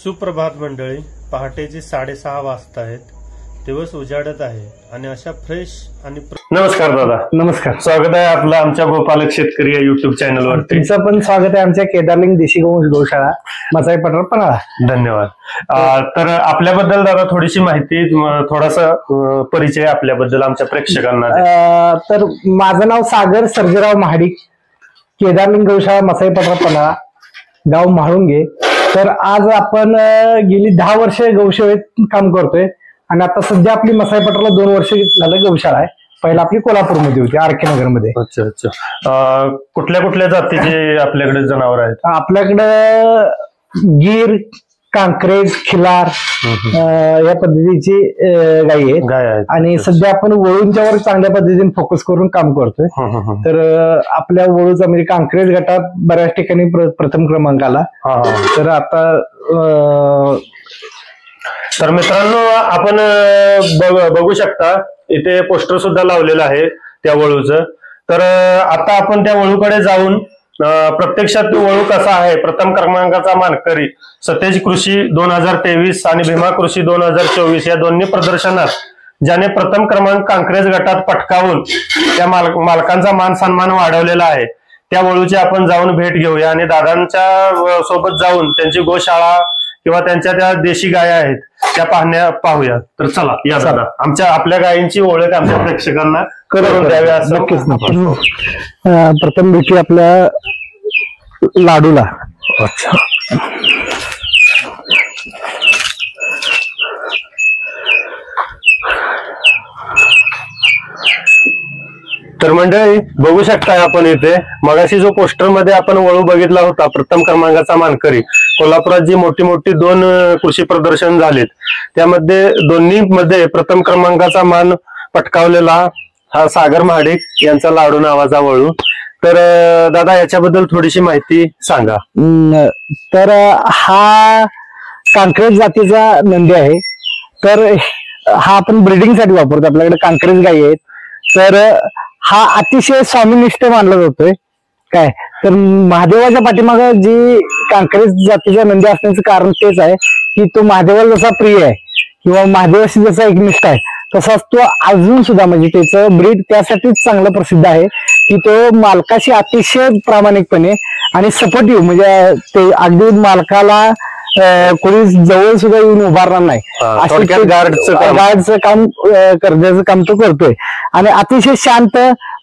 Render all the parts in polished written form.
सुप्रभात मंडळी, पहाटेचे 6:30 वाजता आहेत. दिवस उजाडत आहे आणि अशा फ्रेश आणि नमस्कार दादा. नमस्कार. स्वागत आहे आपलं आमच्या गोपालक शेतकरी या युट्यूब चॅनलवर. तुमचं पण स्वागत आहे आमच्या केदारलिंग देशी गौशाळा मसाई पठार पन्हाळा. धन्यवाद. तर आपल्याबद्दल दादा थोडीशी माहिती, थोडासा परिचय आपल्याबद्दल आमच्या प्रेक्षकांना. तर माझं नाव सागर सर्जेराव महाडिक, केदारलिंग गौशाळा मसाई पठार पन्हाळा, गाव म्हाळुंगे. तर आज आपण गेली 10 वर्ष गौशाळेत काम करतोय आणि आता सध्या आपली मसाई पठारला 2 वर्ष झालं गौशाळा आहे. पहिला आपली कोल्हापूरमध्ये होती, आर के नगर मध्ये. अच्छा अच्छा. कुठल्या कुठल्या जातीचे आपल्याकडे जनावर आहेत? आपल्याकडे गीर, कांक्रेज, खिलार या पद्धतीची गायी आहेत आणि सध्या आपण वळूंच्यावर चांगल्या पद्धतीने फोकस करून काम करतोय. तर आपल्या वळूचा म्हणजे कांक्रेज गटात बऱ्याच ठिकाणी प्रथम क्रमांक आला. तर आता तर मित्रांनो, आपण बघू शकता इथे पोस्टर सुद्धा लावलेलं आहे त्या वळूचं. तर आता आपण त्या वळूकडे जाऊन प्रत्यक्षात वळू कसा आहे, प्रथम क्रमांकाचा मानकरी सतेज कृषी 2023 आणि भीमा कृषी 2024 या दोन्ही प्रदर्शनात ज्याने प्रथम क्रमांक कांक्रेज गटात पटकावून त्या मालकांचा मान सन्मान वाढवलेला आहे, त्या वळूची आपण जाऊन भेट घेऊया आणि दादांच्या सोबत जाऊन त्यांची गोशाळा किंवा त्यांच्या त्या देशी गाया आहेत त्या पाहूया. तर चला या दादा, आपल्या गायींची ओळख आमच्या प्रेक्षकांना करून द्यावी. असं नक्कीच. प्रथम भेटी आपल्या लाडूला. अच्छा. तर मंडळी बघू शकताय आपण इथे मगाशी जो पोस्टर मध्ये आपण वळू बघितला होता प्रथम क्रमांकाचा मानकरी, कोल्हापुरात जी मोठी मोठी 2 कृषी प्रदर्शन झालेत त्यामध्ये दोन्ही मध्ये प्रथम क्रमांकाचा मान पटकावलेला हा सागर महाडिक यांचा लाडू नावाचा वळू. तर दादा याच्याबद्दल थोडीशी माहिती सांगा. तर हा कांक्रेज जातीचा नंदी आहे. तर हा आपण ब्रीडिंग साठी वापरतो. आपल्याकडे कांक्रेज गायी आहेत. तर हा अतिशय स्वामीनिष्ठ मानला जातोय. काय तर महादेवाच्या पाठीमागं जी कांक्रेज जातीचा नंदी असण्याचं कारण तेच आहे की तो महादेवाला जसा प्रिय आहे किंवा महादेवाशी जसा एकनिष्ठ आहे तसाच तो अजून सुद्धा म्हणजे त्याचं ब्रीड त्यासाठीच चांगलं प्रसिद्ध आहे की तो मालकाशी अतिशय प्रामाणिकपणे आणि सपोर्टिव्ह, म्हणजे ते अगदी मालकाला कोणी जवळ सुद्धा येऊन उभारणार नाही, गार्डचं काम करण्याचं काम तो करतोय. आणि अतिशय शांत,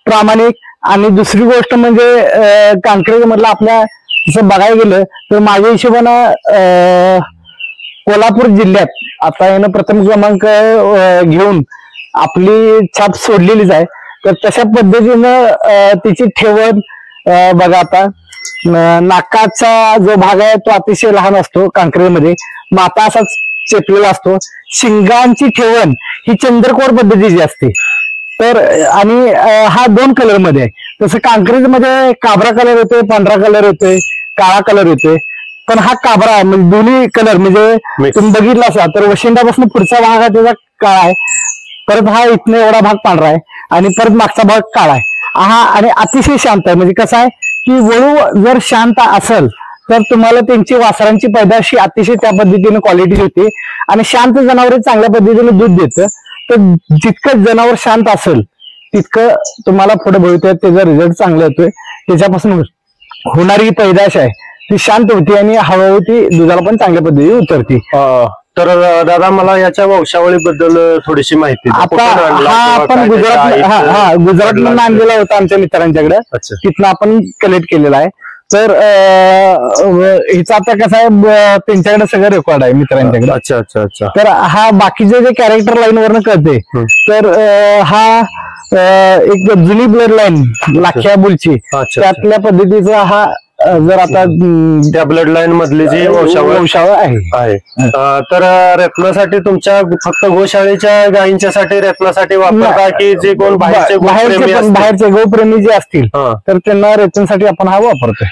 प्रामाणिक. आणि दुसरी गोष्ट म्हणजे कांक्रेज मधलं आपल्या तसं बघायला गेलं तर माझ्या हिशोबानं कोल्हापूर जिल्ह्यात आता यानं प्रथम क्रमांक घेऊन आपली छाप सोडलेलीच आहे. तर तशा पद्धतीनं तिची ठेवण बघा, आता नाकाचा जो भाग आहे तो अतिशय लहान असतो कांक्रेजमध्ये, माता असाच चेपलेला असतो. शिंगांची ठेवण ही चंद्रकोर पद्धतीची असते. तर आणि हा 2 कलर मध्ये आहे. तसं कांक्रेज मध्ये काबरा कलर येतोय, पांढरा कलर येतोय, काळा कलर येतोय. पण हा काबरा आहे म्हणजे दोन्ही कलर, म्हणजे तुम्ही बघितला असा तर वशिंडापासून पुढचा भाग हा त्याचा काळा आहे, परत हा इथनं एवढा भाग पांढरा आहे आणि परत मागचा भाग काळा आहे. हा आणि अतिशय शांत आहे. म्हणजे कसं आहे की वळू जर शांत असेल तर तुम्हाला त्यांची वासरांची पैदाशी अतिशय त्या पद्धतीने क्वालिटी होती आणि शांत जनावर चांगल्या पद्धतीने दूध देतं. तर जितकं जनावर शांत असेल तितकं तुम्हाला पुढे भविष्यात त्याचा रिझल्ट चांगला येतोय. त्याच्यापासून होणारी पैदाश आहे ती शांत होती आणि हळूहळू ती दुधाला पण चांगल्या पद्धतीने उतरती. तर दादा मला याच्या वंशावळीबद्दल थोडीशी माहिती. आता हा आपण गुजरातमधून आणलेला होता आमच्या मित्रांच्याकडे, तिथनं आपण कलेक्ट केलेला आहे. तर हिचा आता कसं आहे त्यांच्याकडे सगळं रेकॉर्ड आहे मित्रांच्याकडे. अच्छा अच्छा अच्छा. तर हा बाकीचे जे कॅरेक्टर लाईन वरनं कळते तर हा एक जुनी ब्लड लाईन लाख्या बुलची त्यातल्या पद्धतीचा हा जर आता त्या ब्लड लाईन मधली जी वंशावळ आहे. तर रत्नासाठी तुमच्या फक्त गोशाळेच्या गायींच्यासाठी रत्नासाठी वापरता की जे कोण बाहेरचे गोप्रेमी जे असतील तर त्यांना रत्नासाठी आपण हा वापरतोय.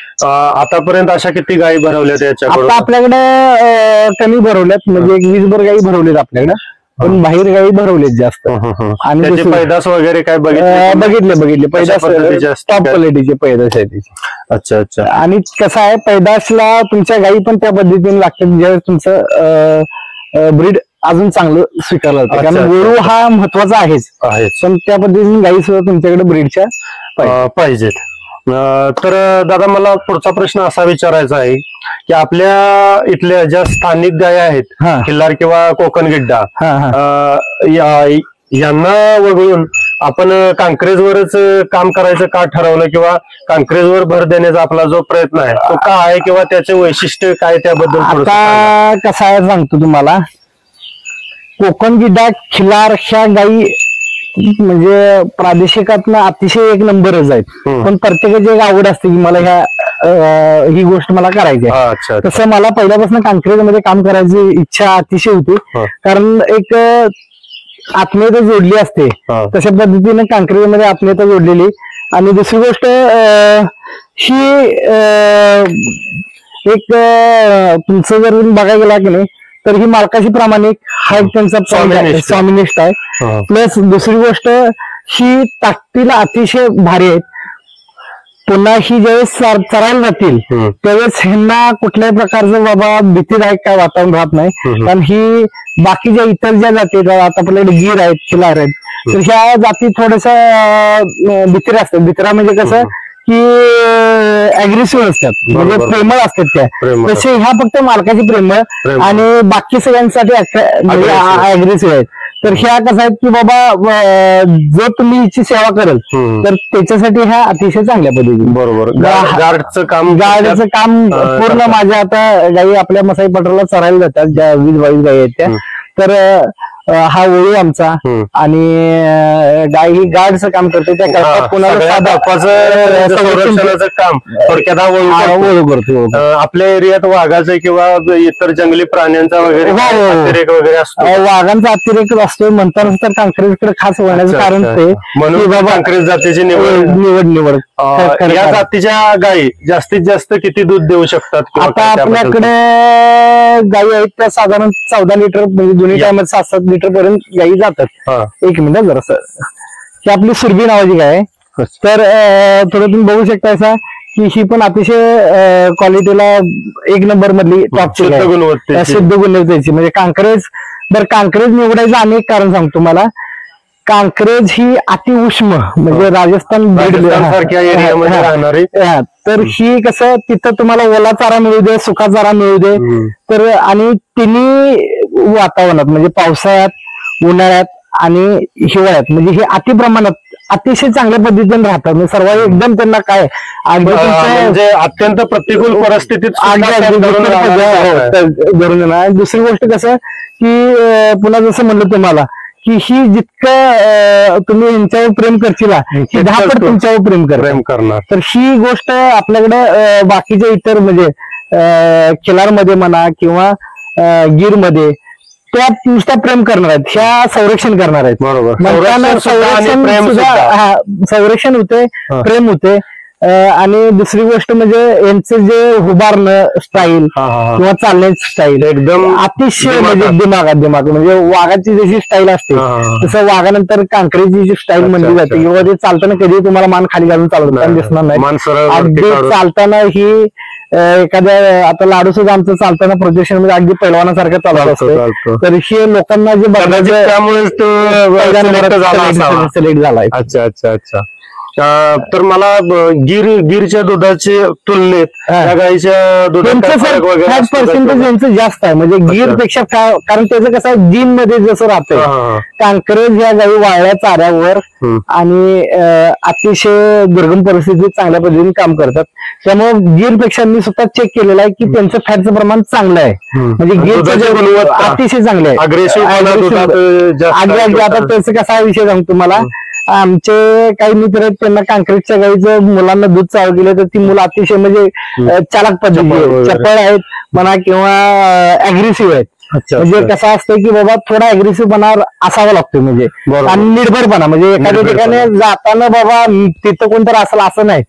आतापर्यंत अशा किती गायी भरवल्यात याच्याकडून? आता आपल्याकडे कमी भरवल्यात, म्हणजे एक 20 भर गायी भरवल्यात आपल्याकडे. पण बाहेर गाई भरवलेत जास्त. आणि त्याची पैदास वगैरे काय बघितले पैदास टॉप क्वालिटीचे पैदास आहे त्याची. अच्छा अच्छा. आणि कसं आहे पैदासला तुमच्या गाई पण त्या पद्धतीने लागतात ज्यावेळेस तुमचं ब्रीड अजून चांगलं स्वीकारलं जातं. कारण वळू हा महत्वाचा आहेच, पण त्या पद्धतीने गाई सुद्धा तुमच्याकडे ब्रीडच्या पाहिजेत. तर दादा मला पुढचा प्रश्न असा विचारायचा आहे की आपल्या इथल्या ज्या स्थानिक गाय आहेत खिल्लार किंवा कोकण गिड्डा यांना वगळून आपण कांक्रेजवरच काम करायचं का ठरवलं किंवा कांक्रेजवर भर देण्याचा आपला जो प्रयत्न आहे तो का आहे किंवा त्याचे वैशिष्ट्य काय त्याबद्दल आता कसं आहे सांगतो तुम्हाला. कोकण गिड्डा खिल्लार ह्या गाई म्हणजे प्रादेशिकातनं अतिशय एक नंबरच आहेत, पण प्रत्येकाची एक आवड असते की मला ही गोष्ट मला करायची आहे. तसं मला पहिल्यापासून कांक्रेजमध्ये काम करायची इच्छा अतिशय होती, कारण एक आत्मीयता जोडली असते तशा पद्धतीने कांक्रेजमध्ये आत्मीयता जोडलेली. आणि दुसरी गोष्ट ही एक तुमचं जर बघायला गेला की नाही तर ही मालकाशी प्रामाणिक हा एक त्यांचा स्वामिनिष्ठ आहे. प्लस दुसरी गोष्ट ही ताकदीला अतिशय भारी आहेत. पुन्हा ही ज्यावेळेस चरायला जातील त्यावेळेस ह्यांना कुठल्याही प्रकारचं बाबा भीतीदायक काय वातावरण राहत नाही. कारण ही बाकीच्या इतर ज्या जाती आता आपल्याकडे गीर आहेत खिल्लार आहेत तर ह्या जाती थोड्याशा भित्रा असतात. भित्रा म्हणजे कसं की अग्रेसिव्ह असतात, म्हणजे प्रेमळ असतात त्या. तसे ह्या फक्त मालकाची प्रेमळ आणि बाकी सगळ्यांसाठी अग्रेसिव्ह आहेत. तर ह्या कसं आहेत की बाबा जो तुम्ही हिची सेवा कराल तर त्याच्यासाठी ह्या अतिशय चांगल्या पद्धतीने बरोबर गार्डचं काम पूर्ण माझ्या आता गाई आपल्या मसाई पठाराला चरायला जातात ज्या 20-22 गाई आहेत त्या. तर हा वळू आमचा आणि गाय ही गार्डचं काम करते त्या संरक्षणाचं काम थोडक्यात वळू करतो. आपल्या एरियात वाघाचं किंवा इतर जंगली प्राण्यांचा वगैरे अतिरेक वगैरे असतो. वाघांचा अतिरेक असतो म्हणताना तर कांक्रेजकडे खास वळण्याचं कारण ते म्हणून कांक्रेज जातीची निवड या जातीच्या गायी जास्तीत जास्त किती दूध देऊ शकतात. आता आपल्याकडे गायी आहेत त्या साधारण 14 लिटर म्हणजे दोन्ही टायमात 7-7 लिटर पर्यंत गायी जातात. एक मिनिट जरासं ही आपली सुरभी नावाची गाय आहे. तर थोडं तुम्ही बघू शकता असा की ही पण अतिशय क्वालिटीला एक नंबर मधली टॉपची शुद्ध गुणवत्तेची. म्हणजे कांक्रेज निवडायचं अनेक कारण सांगतो मला. कांक्रेज ही अतिउष्म म्हणजे राजस्थान सारख्या एरियामध्ये राहणारी. तर ही कसं तिथं तुम्हाला ओला चारा मिळू दे सुका चारा मिळू दे तर आणि तिन्ही वातावरणात म्हणजे पावसाळ्यात उन्हाळ्यात आणि हिवाळ्यात म्हणजे हे अतिप्रमाणात अतिशय चांगल्या पद्धतीने राहतात. म्हणजे सर्व एकदम त्यांना काय म्हणजे अत्यंत प्रतिकूल परिस्थितीत धरून येणार. दुसरी गोष्ट कसं की पुन्हा जसं म्हणलं तुम्हाला की ही जितकं तुम्ही यांच्यावर प्रेम करशील ही 10 पट तुमच्यावर प्रेम करणार. तर ही गोष्ट आपल्याकडे बाकीच्या इतर म्हणजे खिलारमध्ये म्हणा किंवा गीरमध्ये त्या नुसता प्रेम करणार आहेत, ह्या संरक्षण करणार आहेत. बरोबर संरक्षण होते प्रेम होते. आणि दुसरी गोष्ट म्हणजे यांचं जे उभारणं स्टाईल किंवा चालण्याची स्टाईल एकदम अतिशय म्हणजे दिमाग म्हणजे वाघाची जशी स्टाईल असते तसं वाघानंतर कांक्रेजची जी स्टाईल म्हणली जाते किंवा ते चालताना कधी तुम्हाला मान खाली घालून चालवताना दिसणार नाही. अगदी चालताना ही एखाद्या आता लाडू सुद्धा आमचं चालताना प्रोजेक्शन मध्ये अगदी पैलवानासारखं चालत असतं. तर हे लोकांना जे बघायचं त्यामुळे सिलेक्ट झालाय. अच्छा अच्छा अच्छा. तर मला गिरच्या दुधाच्या तुलनेत त्या गाईच्या दुधाचं फॅट पर्सेंटेज यांचं जास्त आहे. म्हणजे गिरपेक्षा कारण त्याचं कसं जीन मध्ये जसं राहतंय. कांक्रेज ह्या गाई वाळल्या चाऱ्यावर आणि अतिशय दुर्गम परिस्थितीत चांगल्या पद्धतीने काम करतात. त्यामुळे गिरपेक्षा मी स्वतः चेक केलेलं आहे की त्यांचं फॅटचं प्रमाण चांगलं आहे. म्हणजे गिरचं अतिशय चांगलं आहे. आता त्याचं कसा विषय सांगतो तुम्हाला. आमचे काही मित्र आहेत त्यांना कांक्रेजच्या गाईचं मुलांना दूध चालू केलं तर ती मुलं अतिशय म्हणजे चालक पद्धती चपळ आहेत म्हणा किंवा अग्रेसिव्ह आहेत. अच्छा. म्हणजे कसं असतं की बाबा थोडा अग्रेसिव्ह पणा असावा लागतो म्हणजे बरोबर. आणि निर्भरपणा म्हणजे एखाद्या निर्भरपणा. ठिकाणी जाताना बाबा तिथं कोणतरी असेल असं नाही.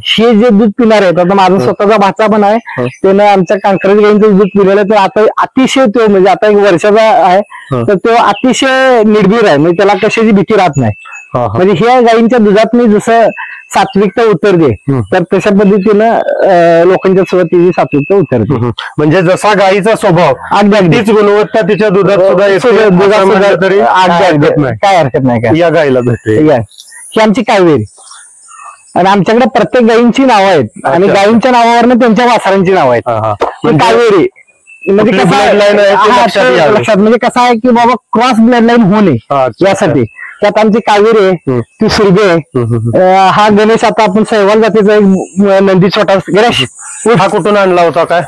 हे जे दूध पिणार आहेत आता माझा स्वतःचा भाचा पण आहे, त्यानं आमच्या कांक्रेज गाईंचं दूध पिलेलं आहे. तर आता अतिशय तो म्हणजे आता 1 वर्षाचा आहे, तर तो अतिशय निर्भीड आहे, म्हणजे त्याला कशाची भीती राहत नाही. म्हणजे ह्या गायींच्या दुधात मी जसं सात्विकता उतरते, तर तशा पद्धतीनं लोकांच्या सोबत तिची सात्विकता उतरते. म्हणजे जसा गायीचा स्वभाव अगदी तीच गुणवत्ता तिच्या दुधात सुद्धा येते, दुधात असं म्हणलं तरी काय हरकत नाही काय या गायीला भेटते. ही आमची कावेरी. आणि आमच्याकडे प्रत्येक गायींची नावं आहेत आणि अच्छा. गायींच्या नावावरनं त्यांच्या वासरांची नावं आहेत. ही कावेरी म्हणजे कुठली कसं आहे, bloodline आहे ते हा, लक्षात ते यावं. लक्षात म्हणजे कसं आहे की बाबा क्रॉस ब्लड लाईन होणे अच्छा. यासाठी. त्यात आमची कावेरी आहे, ती सुरभि आहे. हा गणेश आता आपण सहवाल जातीचा एक नंदी छोटा गणेश. हा कुठून आणला होता काय?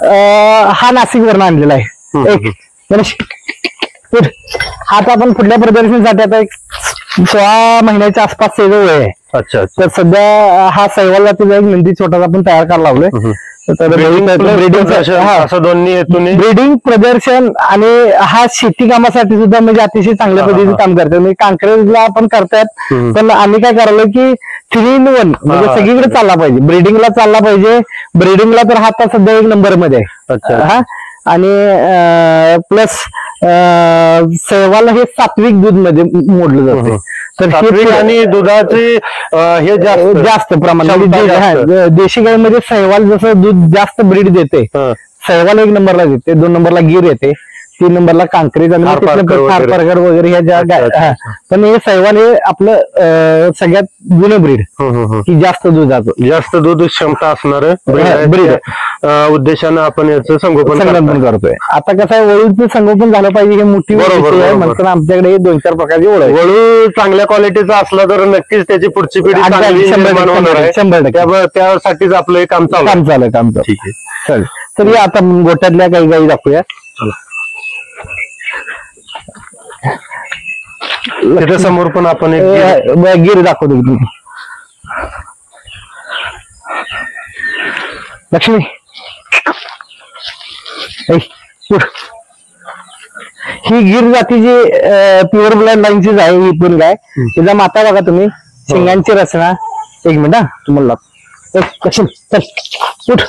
हा नाशिक वरून आणलेला आहे. एक गणेश उठ. हा आता आपण पुढल्या प्रदर्शनासाठी आता एक 16 महिन्याच्या आसपास त्याचं वय आहे. अच्छा. तर सध्या हा सहवाल जातीचा एक नंदी छोटा आपण तयार करायला लावलोय. असं दोन्ही हेतून ब्रीडिंग प्रदर्शन आणि हा शेती कामासाठी सुद्धा म्हणजे अतिशय चांगल्या पद्धतीने काम करतात. म्हणजे कांक्रेजला आपण करतात, पण आम्ही काय करायला की 3 in 1 म्हणजे सगळीकडे चालला पाहिजे. ब्रीडिंगला चालला पाहिजे. ब्रीडिंगला तर हा आता सध्या 1 नंबरमध्ये आहे. हा आणि प्लस सहवाल हे सात्विक दूध मध्ये मोडलं जातं. तर सात्विक आणि दुधाचे हे जास्त प्रमाणात देशी गाईमध्ये सहवाल जसं दूध जास्त ब्रीड देते, सहवाल 1 नंबरला देते, 2 नंबरला गिर येते, 3 नंबरला कांक्रेज आणि खारपारकर वगैरे ह्या ज्या. पण हे सहवाल हे आपलं सगळ्यात जुनं ब्रीड की जास्त दूध क्षमता असणार ब्रीड उद्देशानं आपण याचं संगोपन करतोय. आता कसं आहे, वळूचं संगोपन झालं पाहिजे, हे मोठी म्हणतात. आमच्याकडे 2-4 प्रकारची वळू आहे. वळू चांगल्या क्वालिटीचा असला तर नक्कीच त्याची पुढची पिढी निर्माण होणार आहे. 100% त्यासाठीच आपलं हे काम चालू. ठीक आहे, चालेल. तर या आता गोट्यातल्या काही गाई दाखवूया. तिथे समोर पण आपण एक गिर दाखवतो. लक्ष्मी ही गिर जातीची प्युअर ब्लड लाईनचीच आहे. ही पण गाय, तिचा माता बघा तुम्ही, शिंगांची रचना. 1 मिनिट हा तुम्हाला लक्ष्मी चल उठ.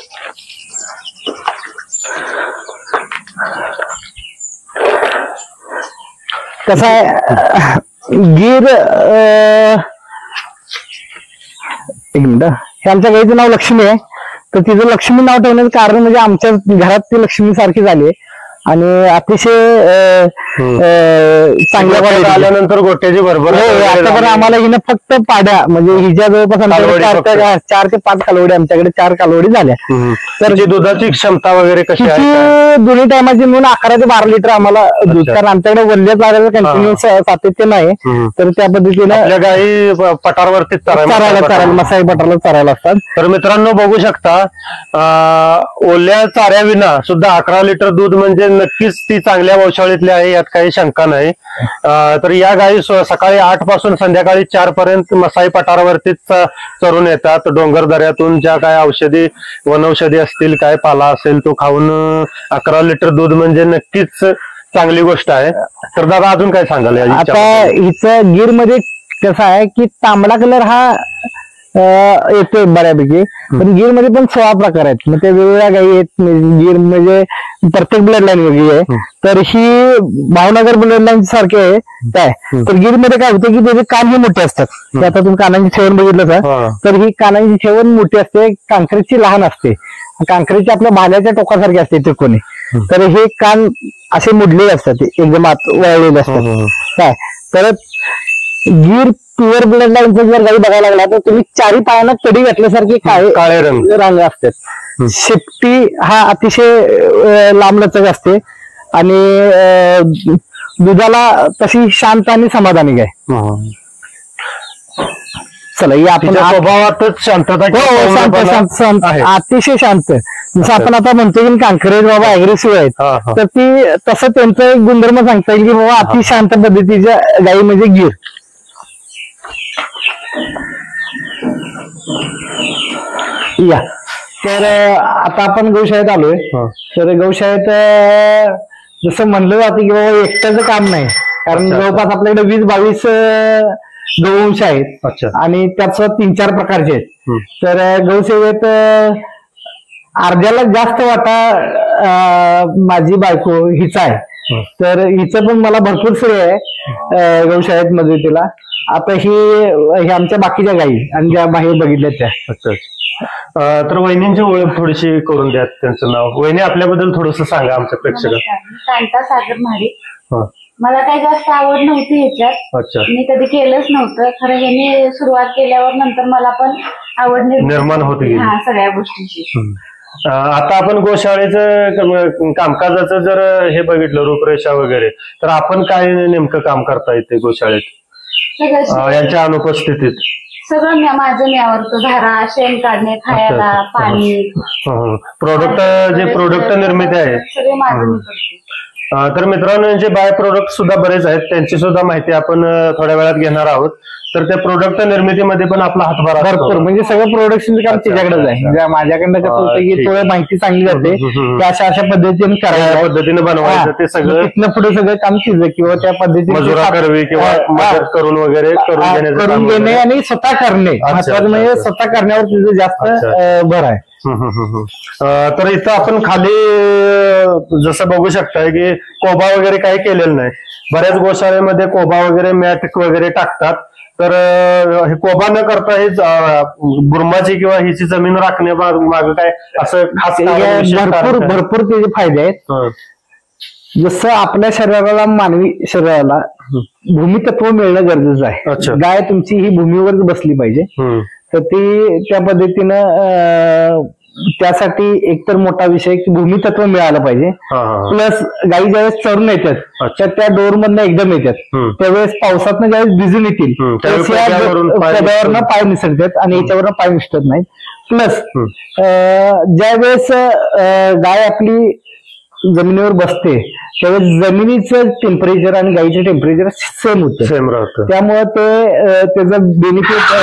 कसं आहे गिर, 1 मिनिट, हे आमच्या गाईचं नाव लक्ष्मी आहे. तर तिचं लक्ष्मी नाव ठेवण्याचं कारण म्हणजे आमच्या घरात ती लक्ष्मी सारखी झाली आहे आणि अतिशय चांगल्या क्वालिटी आल्यानंतर गोट्याची बरोबर. आता पण आम्हाला हिनं फक्त पाड्या म्हणजे हिच्या जवळपास 4 ते 5 कालवडी, आमच्याकडे 4 कालवडी झाल्या. तर दुधाची क्षमता वगैरे कशी आहे? दोन्ही टायमाची मिळून 11 ते 12 लिटर आम्हाला दूध, कारण आमच्याकडे वल्ल्या चाऱ्याचं कंटिन्यू सातत्य नाही. तर त्या पद्धतीनं गाई पटारवरतीच चारायला मसाई पटारला चारायला असतात. तर मित्रांनो बघू शकता, ओल्या चाऱ्याविना सुद्धा 11 लिटर दूध म्हणजे नक्कीच ती चांगल्या वंशावळीतली आहे, यात काही शंका नाही. तर या गायी सकाळी 8 पासून संध्याकाळी 4 पर्यंत मसाई पठारावरतीच चरून येतात. डोंगर दऱ्यातून ज्या काय औषधी वनौषधी असतील, काय पाला असेल तो खाऊन 11 लिटर दूध म्हणजे नक्कीच चांगली गोष्ट आहे. तर दादा अजून काय सांगाल? आता हिचं गिर मध्ये कसं आहे की तांबडा कलर हा येतोय बऱ्यापैकी, पण गिर मध्ये पण 16 प्रकार आहेत. मग ते वेगवेगळ्या गायी आहेत. गिर म्हणजे प्रत्येक ब्लड लाईन वेगळी आहे. तर ही भावनगर ब्लड लाईन सारखी आहे काय. तर गिर मध्ये काय होतं की त्याचे कान हे मोठे असतात. आता तुम्ही कानांची ठेवण बघितलं का, तर ही कानांची ठेवण मोठी असते, कांक्रेजची लहान असते. कांक्रेजची आपल्या भाल्याच्या टोकासारखी असते त्रिकोणी. तर हे कान असे मुडलेले असतात, एकदम वळलेले असतात काय. तर गिर प्युअर ब्लड लाईनचं जर गाई बघायला लागला तर तुम्ही 4 पायांना कडी घातल्यासारखे काळे रंग असतात. शेपटी हा अतिशय लांबलचक असते आणि दुधाला तशी शांत आणि समाधानी गाय. चला या आपण स्वभावातच शांतता, अतिशय शांत. जसं आपण आता म्हणतो की कांक्रेज बाबा अग्रेसिव्ह आहेत, तर ती तसं त्यांचं एक गुणधर्म सांगता येईल की बाबा अति शांत पद्धतीच्या गायी म्हणजे गिर. या तर आता आपण गौशाळेत आलोय. तर गौशाळेत जसं म्हणलं जातं की बाबा एकट्याचं काम नाही, कारण जवळपास आपल्याकडे 20-22 गोवंश आहेत. अच्छा. आणि त्यात 3-4 प्रकारचे आहेत. तर गौसेवेत अर्ध्याला जास्त वाटा माझी बायको हिचा आहे. तर हिचं पण मला भरपूर श्रेय आहे गौशाळेत मदतीला. आता ही आमच्या बाकीच्या गायी आणि ज्या बाहेर बघितल्या त्या. अच्छा. तर वहिनींची ओळख थोडीशी करून द्या, त्यांचं नाव. वहिनी, आपल्याबद्दल थोडस सांगा आमच्या प्रेक्षकांना. कांता सागर महाडिक. हा. मला काही जास्त आवड नव्हती ह्याच्यात. अच्छा. मी कधी केलंच नव्हतं. खरं ह्यांनी सुरुवात केल्यावर नंतर मला पण आवड निर्माण होती गेली. हा, सगळ्या गोष्टींची. आता आपण गोशाळेचं कामकाजाचं जर हे बघितलं, रूपरेषा वगैरे, तर आपण काय नेमकं काम करता येते गोशाळेत यांच्या अनुपस्थितीत? सगळं माझं मी आवडतो. धारा, शेण काढणे, खायला, पाणी, प्रोडक्ट, जे प्रोडक्ट निर्मिती आहे सगळे माझं मी करते. तर मित्रांनो, यांचे बाय प्रोडक्ट सुद्धा बरेच आहेत, त्यांची सुद्धा माहिती आपण थोड्या वेळात घेणार आहोत. तर त्या प्रोडक्ट निर्मितीमध्ये पण आपला हातभार भरपूर, म्हणजे सगळं प्रोडक्शन काम त्याच्याकडेच आहे. माझ्याकडनं कसं होतं की थोडं माहिती चांगली जाते की अशा पद्धतीने करायच्या पद्धतीने बनवायचं, ते सगळं तिथनं पुढे सगळं काम तिचं किंवा त्या पद्धतीने मजुरा करवी किंवा मदत करून वगैरे करून घेणे आणि स्वतः करणे. महत्वाचं म्हणजे स्वतः करण्यावर तिचं जास्त भर आहे. तर इथं आपण खाली जसं बघू शकताय की कोबा वगैरे काही केलेलं नाही. बऱ्याच गोशाळेमध्ये कोबा वगैरे, मॅट वगैरे टाकतात. तर हे कोबा न करता हे बुरमाची किंवा हिची जमीन राखणे माग काय असं खास भरपूर त्याचे फायदे आहेत. जसं आपल्या शरीराला, मानवी शरीराला भूमितत्व मिळणं गरजेचं आहे. गाय तुमची ही भूमीवरच बसली पाहिजे. तर ती त्या पद्धतीनं त्यासाठी एकतर मोठा विषय की भूमितत्व मिळालं पाहिजे. प्लस गायी ज्यावेळेस चरून येतात तर त्या डोर मधनं एकदम येतात, त्यावेळेस पावसातनं ज्यावेळेस भिजून येतील त्यावरनं पाय निसटतात आणि याच्यावरनं पाय निसटत नाहीत. प्लस ज्यावेळेस गाय आपली जमिनीवर बसते त्यावेळेस जमिनीचं टेम्परेचर आणि गायीचं टेम्परेचर सेम होतं. त्यामुळे त्याचं बेनिफिट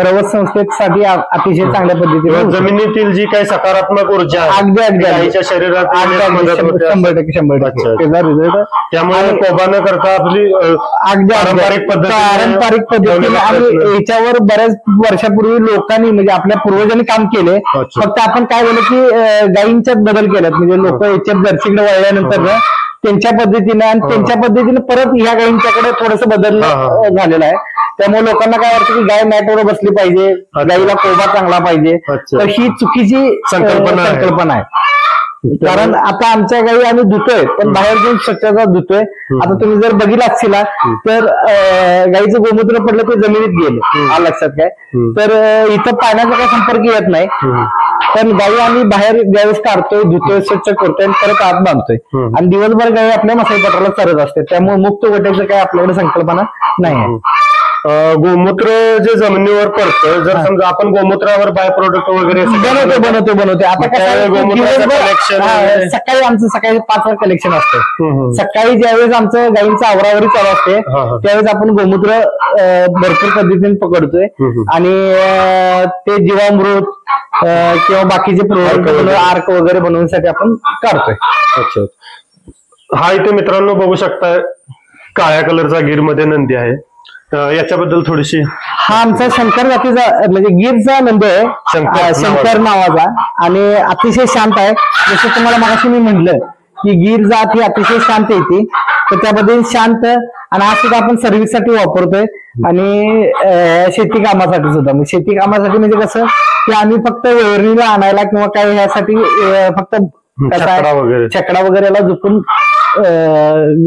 रवत संस्थेसाठी अतिशय चांगल्या पद्धतीने, जमिनीतील जी काही सकारात्मक ऊर्जा अगदी शरीरात 100% त्याचा रिझल्ट. त्यामुळे कोबा न करता आपली पारंपरिक पद्धतीने आणि याच्यावर बऱ्याच वर्षापूर्वी लोकांनी, म्हणजे आपल्या पूर्वजांनी काम केले. फक्त आपण काय झालं की गायींच्यात बदल केलात, म्हणजे लोक याच्यात जर्सीकडे वळल्यानंतर त्यांच्या पद्धतीने आणि त्यांच्या पद्धतीने परत ह्या गायींच्याकडे थोडंसं बदल झालेला आहे. त्यामुळे लोकांना काय वाटतं की गाय मॅटवर बसली पाहिजे, गायीला कोबा चांगला पाहिजे. तर ही चुकीची संकल्पना आहे. कारण आता आमच्या गायी आम्ही धुतोय, पण बाहेर जाऊन स्वच्छता धुतोय. आता तुम्ही जर बघितलं असतील तर गायीचं गोमूत्र पडलं ते जमिनीत गेलं, लक्षात काय. तर इथं पाण्याचा काही संपर्क येत नाही. पण गायी आम्ही बाहेर ज्यावेळेस काढतोय, धुतोय, स्वच्छ करतोय आणि परत आत बांधतोय. आणि दिवसभर गायी आपल्या मसाई पत्राला चरत असते. त्यामुळे मुक्त गोट्याचं काय आपल्याकडे संकल्पना नाही आहे. गोमूत्र जे जमिनीवर पडतं, जर समजा आपण गोमूत्रावर बाय प्रोडक्ट वगैरे बनवते. आता सकाळी आमचं 5 ला कलेक्शन असतं. सकाळी ज्यावेळेस आमचं गायींचं आवरावरी चालू असते त्यावेळेस आपण गोमूत्र भरपूर पद्धतीने पकडतोय आणि ते जीवामृत किंवा बाकीचे प्रोडक्ट आर्क वगैरे बनवण्यासाठी आपण काढतोय. अच्छा. हा इथे मित्रांनो बघू शकता काळ्या कलरचा गिरमध्ये नंदी आहे. याच्याबद्दल थोडीशी. हा आमचा शंकर जातीचा, म्हणजे गिरचा नंदी आहे, शंकर नावाचा, आणि अतिशय शांत आहे. जसं तुम्हाला मगाशी मी म्हटलं की गिर जात ही अतिशय शांत येते, तर त्या पद्धतीने शांत. आणि हा सुद्धा आपण सर्व्हिससाठी वापरतोय आणि शेती कामासाठी सुद्धा. शेती कामासाठी म्हणजे कसं की आम्ही फक्त वेरणीला आणायला किंवा काय ह्यासाठी फक्त छकडा वगैरेला झुकून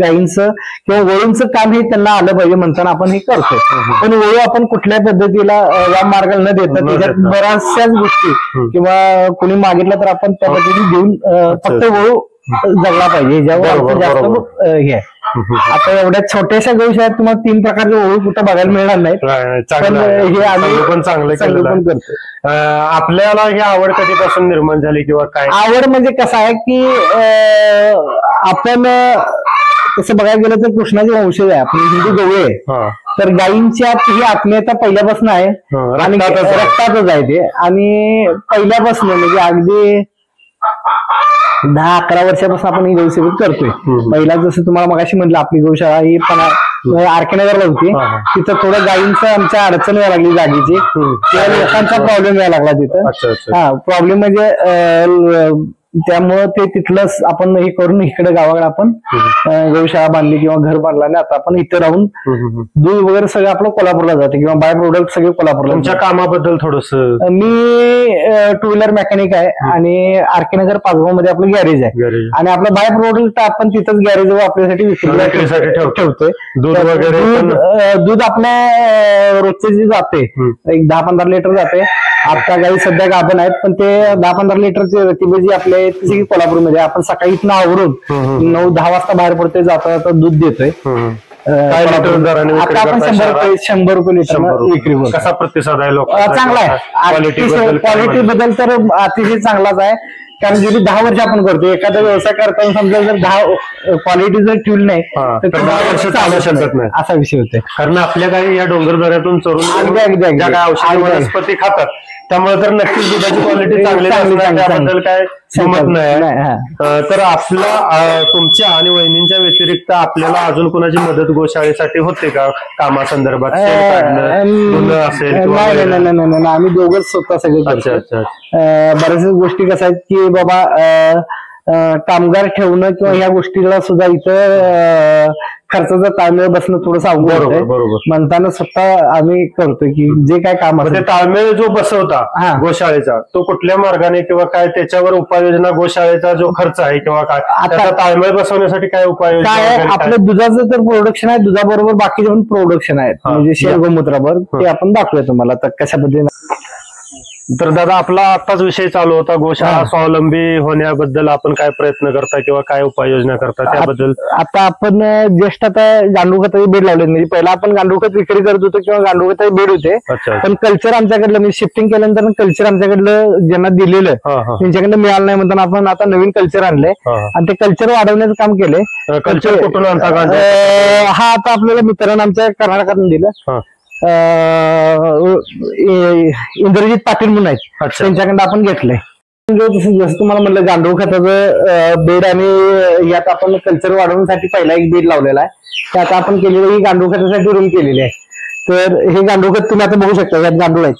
गायींचं किंवा वळूंचं काम हे त्यांना आलं पाहिजे म्हणताना आपण हे करतो. पण वळू आपण कुठल्या पद्धतीला वाम मार्गाला न देता त्याच्यात बऱ्याचशाच गोष्टी किंवा कोणी मागितलं तर आपण त्या पद्धतीने देऊन फक्त वळू जगला पाहिजे, ज्यावर जास्त हे आहे. आता एवढ्या छोट्याशा गोष्टी तुम्हाला 3 प्रकारचे ओळख कुठं बघायला मिळणार नाही, पण हे आम्ही पण चांगलं करतो. आपल्याला ही आवड कधीपासून निर्माण झाली किंवा काय? आवड म्हणजे कसं आहे की आपण तसं बघायला गेलं तर कृष्णाचे वंशज आहे, आपण हिंदू गवळे आहे. तर गायींच्यात ही आत्मीयता पहिल्यापासून आहे आणि रक्तातच आहे ते. आणि पहिल्यापासून म्हणजे अगदी 10-11 वर्षापासून आपण ही गौसेवा करतोय. पहिला जसं तुम्हाला मगाशी म्हटलं आपली गौशाळा ही पण आरकेनगरला होती. तिथं थोडं गायींचं आमच्या अडचण यायला लागली जागेची, किंवा लोकांचा प्रॉब्लेम यायला लागला तिथं. हा प्रॉब्लेम म्हणजे त्यामुळं ते तिथलंच आपण हे करून इकडे गावाकडे आपण गौशाळा बांधली किंवा घर बांधला आणि आता आपण इथे राहून दूध वगैरे सगळं आपलं कोल्हापूरला जाते किंवा बाय प्रोडक्ट सगळे कोल्हापूरला. तुमच्या कामाबद्दल थोडस. मी 2 व्हीलर मेकॅनिक आहे आणि आरकेनगर पाचगाव आपलं गॅरेज आहे आणि आपलं बाय प्रोडक्ट आपण तिथंच गॅरेज आपल्यासाठी विक्रीसाठी ठेवतोय. दूध आपल्या रोजचे जे जाते एक 10-15 लिटर जाते. आता गाई सध्या गाभण आहेत, पण ते 10-15 लिटरचे रतीबे जी आपले कोल्हापूरमध्ये आपण सकाळी इथनं आवरून 9-10 वाजता बाहेर पडतोय, जाता दूध देतोय. आता आपण 100 रुपये लिटर विक्रीवर. कसा प्रतिसाद आहे लोक? चांगला आहे. क्वालिटी बद्दल तर अतिशय चांगलाच आहे, कारण गेली 10 वर्ष आपण करतो. एखादा व्यवसाय करताना समजा जर 10 क्वालिटी जर ठेवली नाही तर 10 वर्ष चालू शकत नाही असा विषय होते. कारण आपल्या काही या डोंगर दऱ्यातून चरून ज्या काय औषधी वनस्पती खातात त्यामुळे तर नक्कीच दुधाची क्वालिटी चांगली त्याबद्दल काय जमत नाही. तर आपला तुमच्या आणि वहिनींच्या व्यतिरिक्त आपल्याला अजून कोणाची मदत गोशाळेसाठी होते का कामासंदर्भात? असेल नाही, आम्ही दोघंच स्वतः सगळे. अच्छा. बऱ्याच गोष्टी कसं आहेत की बाबा कामगार ठेवणं किंवा ह्या गोष्टीला सुद्धा इथं खर्चाचा ताळमेळ बसणं थोडंसं अवघड होतं. बरोबर. म्हणताना स्वतः आम्ही करतोय की जे काय काम असेल ताळमेळ जो बसवता गोशाळेचा तो कुठल्या मार्गाने किंवा काय त्याच्यावर उपाययोजना, गोशाळेचा जो खर्च आहे किंवा काय आता ताळमेळ बसवण्यासाठी काय उपाययोजना? काय आपलं दुधाचं तर प्रोडक्शन आहे, दुधाबरोबर बाकीचे पण प्रोडक्शन आहेत म्हणजे शेण गोमूत्रावर ते आपण दाखवूया तुम्हाला तर कशा पद्धतीने. तर दादा आपला आताच विषय चालू होता गोशाळा स्वावलंबी होण्याबद्दल आपण काय प्रयत्न करता किंवा काय उपाययोजना करता त्याबद्दल. आता आपण जस्ट आता गांडूळ बेड लावले, म्हणजे पहिला आपण गांडूळ विक्री करत होतो किंवा गांडूळ बेड होते, पण कल्चर आमच्याकडलं म्हणजे शिफ्टिंग केल्यानंतर कल्चर आमच्याकडलं ज्यांना दिलेलं त्यांच्याकडनं मिळालं नाही, म्हणताना आपण आता नवीन कल्चर आणलंय आणि ते कल्चर वाढवण्याचं काम केलंय. कल्चर कुठून आणता? हा आता आपल्याला मित्रांनो आमच्या कर्नाटकातून दिलं, इंद्रजित पाटील म्हणून आहेत, त्यांच्याकडनं आपण घेतलंय. जसं तुम्हाला म्हणलं गांडूळ खताचं बेड आणि यात आपण कल्चर वाढवण्यासाठी पहिला एक बेड लावलेला आहे. ते आता आपण केलेलं ही गांडूळ खतासाठी रूम केलेली आहे. तर हे गांडूळ खत तुम्ही आता बघू शकता, यात गांडूळ आहेत.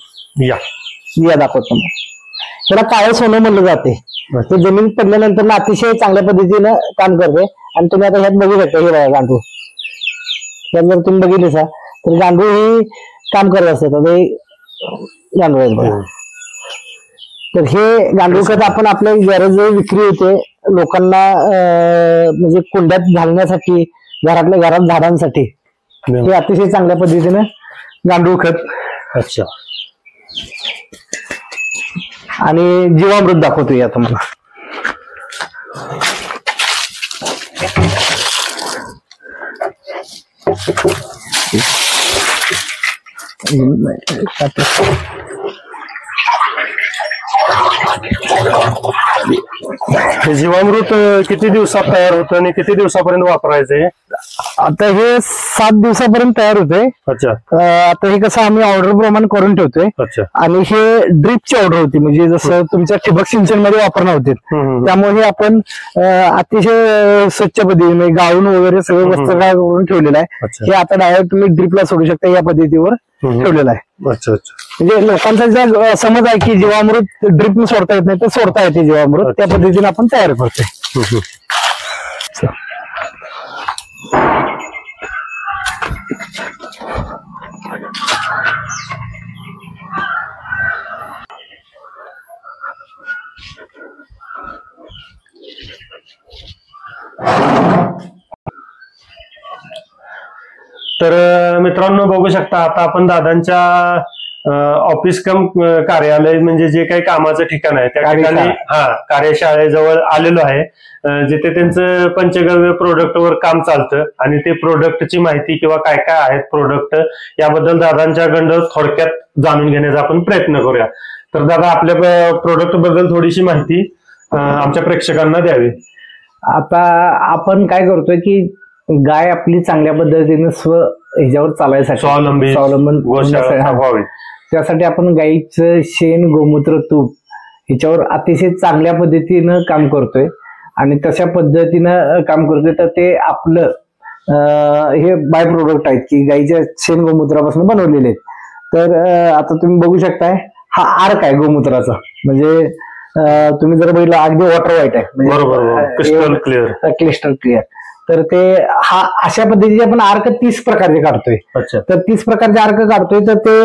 या दाखवतो मग. त्याला काळं सोनं म्हणलं जाते. ते जमीन पडल्यानंतर अतिशय चांगल्या पद्धतीनं काम करते आणि तुम्ही आता ह्यात बघू शकता हे बघा गांडूळ. यात जर तुम्ही बघितले सा तर गांडूळ ही काम करत असतात. गांडूळ आहेत बघा. तर हे गांडूळ खत आपण आपल्या गॅरेज विक्री होते लोकांना, म्हणजे कुंड्यात घालण्यासाठी, घरात झाडांसाठी हे अतिशय चांगल्या पद्धतीने गांडूळ खत. अच्छा. आणि जीवामृत दाखवतो या तुम्हाला. हे जीवामृत किती दिवसात तयार होतं आणि किती दिवसापर्यंत वापरायचे? आता हे 7 दिवसापर्यंत तयार होते. अच्छा. आता हे कसं आम्ही ऑर्डर प्रमाणे करून ठेवतोय. अच्छा. आणि हे ड्रिपची ऑर्डर होती, म्हणजे जसं तुमच्या ठिबक सिंचन मध्ये वापरणार होते, त्यामुळे हे आपण अतिशय स्वच्छ पद्धतीने गाळून वगैरे सगळं वस्त्र करून ठेवलेलं आहे. हे आता डायरेक्ट तुम्ही ड्रिपला सोडू शकता या पद्धतीवर ठेवलेलं आहे. अच्छा अच्छा. म्हणजे लोकांचा जर समज आहे की जीवामृत ड्रिप सोडता येत नाही तर सोडता येते जीवामृत, त्या पद्धतीने आपण तयार करतोय. तर मित्रांनो बघू शकता आता आपण दादांच्या ऑफिस कम कार्यालय म्हणजे जे काही कामाचं ठिकाण आहे त्या ठिकाणी कार्यशाळेजवळ आलेलो आहे, जिथे त्यांचं पंचगव्य प्रोडक्ट वर काम चालतं आणि ते प्रोडक्टची माहिती किंवा काय काय आहेत प्रोडक्ट याबद्दल दादांच्याकडं थोडक्यात जाणून घेण्याचा आपण प्रयत्न करूया. तर दादा आपल्या प्रोडक्ट बद्दल थोडीशी माहिती आमच्या प्रेक्षकांना द्यावी. आता आपण काय करतोय की गाय आपली चांगल्या पद्धतीने ह्याच्यावर चालायसाठी स्वावलंबन व्हावे त्यासाठी आपण गाईचं शेण, गोमूत्र, तूप ह्याच्यावर अतिशय चांगल्या पद्धतीनं काम करतोय. आणि तशा पद्धतीनं काम करतोय. तर ते आपलं हे बाय प्रोडक्ट आहेत की गाईच्या शेण गोमूत्रापासून बनवलेले आहेत. तर आता तुम्ही बघू शकताय हा आर्क आहे गोमूत्राचा, म्हणजे तुम्ही जर बघितलं अगदी वॉटर व्हाईट आहे, बरोबर, क्रिस्टल क्लिअर. तर ते हा अशा पद्धतीचे आपण अर्क 30 प्रकारचे काढतोय. तर 30 प्रकारचे अर्क काढतोय. तर ते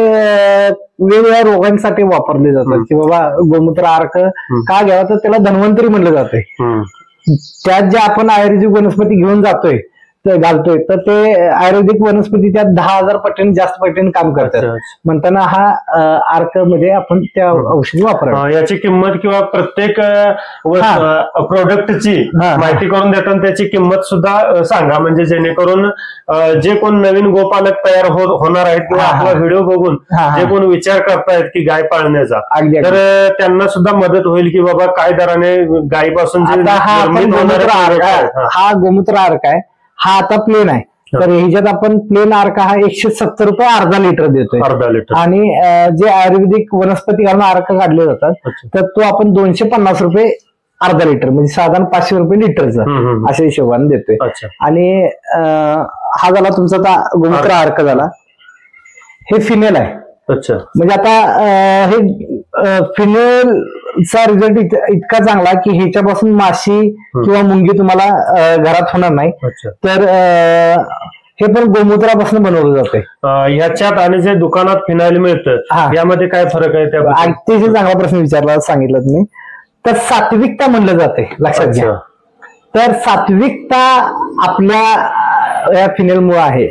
वेगवेगळ्या रोगांसाठी वापरले जातात की बाबा गोमूत्र अर्क का घ्यावा, तर त्याला धन्वंतरी म्हणलं जातंय. त्यात जे आपण आयुर्वेदिक वनस्पती घेऊन जातोय घालतोय, तर ते आयुर्वेदिक वनस्पती त्यात 10,000 पटीने जास्त पटीने काम करतात. म्हणताना हा अर्क मध्ये आपण त्या औषधी वापरावं. याची किंमत किंवा प्रत्येक प्रोडक्टची माहिती करून देताना त्याची किंमत सुद्धा सांगा, म्हणजे जेणेकरून जे कोण नवीन गोपालक तयार होणार आहेत किंवा आपला व्हिडिओ बघून जे कोण विचार करतायत की गाय पाळण्याचा, तर त्यांना सुद्धा मदत होईल की बाबा काय दराने गायीपासून हा गोमूत्र अर्क आहे, हा आता प्लेन आहे. तर ह्याच्यात आपण प्लेन अर्क हा 170 रुपये अर्धा लिटर देतोय. आणि जे आयुर्वेदिक वनस्पती घालून अर्क काढले जातात तर तो आपण 250 रुपये अर्धा लिटर, म्हणजे साधारण 500 रुपये लिटरचा अशा हिशोबाने देतोय. आणि हा झाला तुमचा आता गोमूत्र अर्क झाला. हे फिनेल आहे. म्हणजे आता हे फिनेलचा रिझल्ट इतका चांगला की ह्याच्यापासून माशी किंवा मुंगी तुम्हाला घरात होणार नाही. तर हे पण गोमूत्रापासून बनवलं जाते. ह्याच्यात आणि जे दुकानात फिनाईल मिळतं यामध्ये काय फरक आहे? अतिशय चांगला प्रश्न विचारला, सांगितलं तुम्ही. तर सात्विकता म्हणलं जाते, लक्षात घ्या. तर सात्विकता आपल्या या फिनेलमुळे आहे.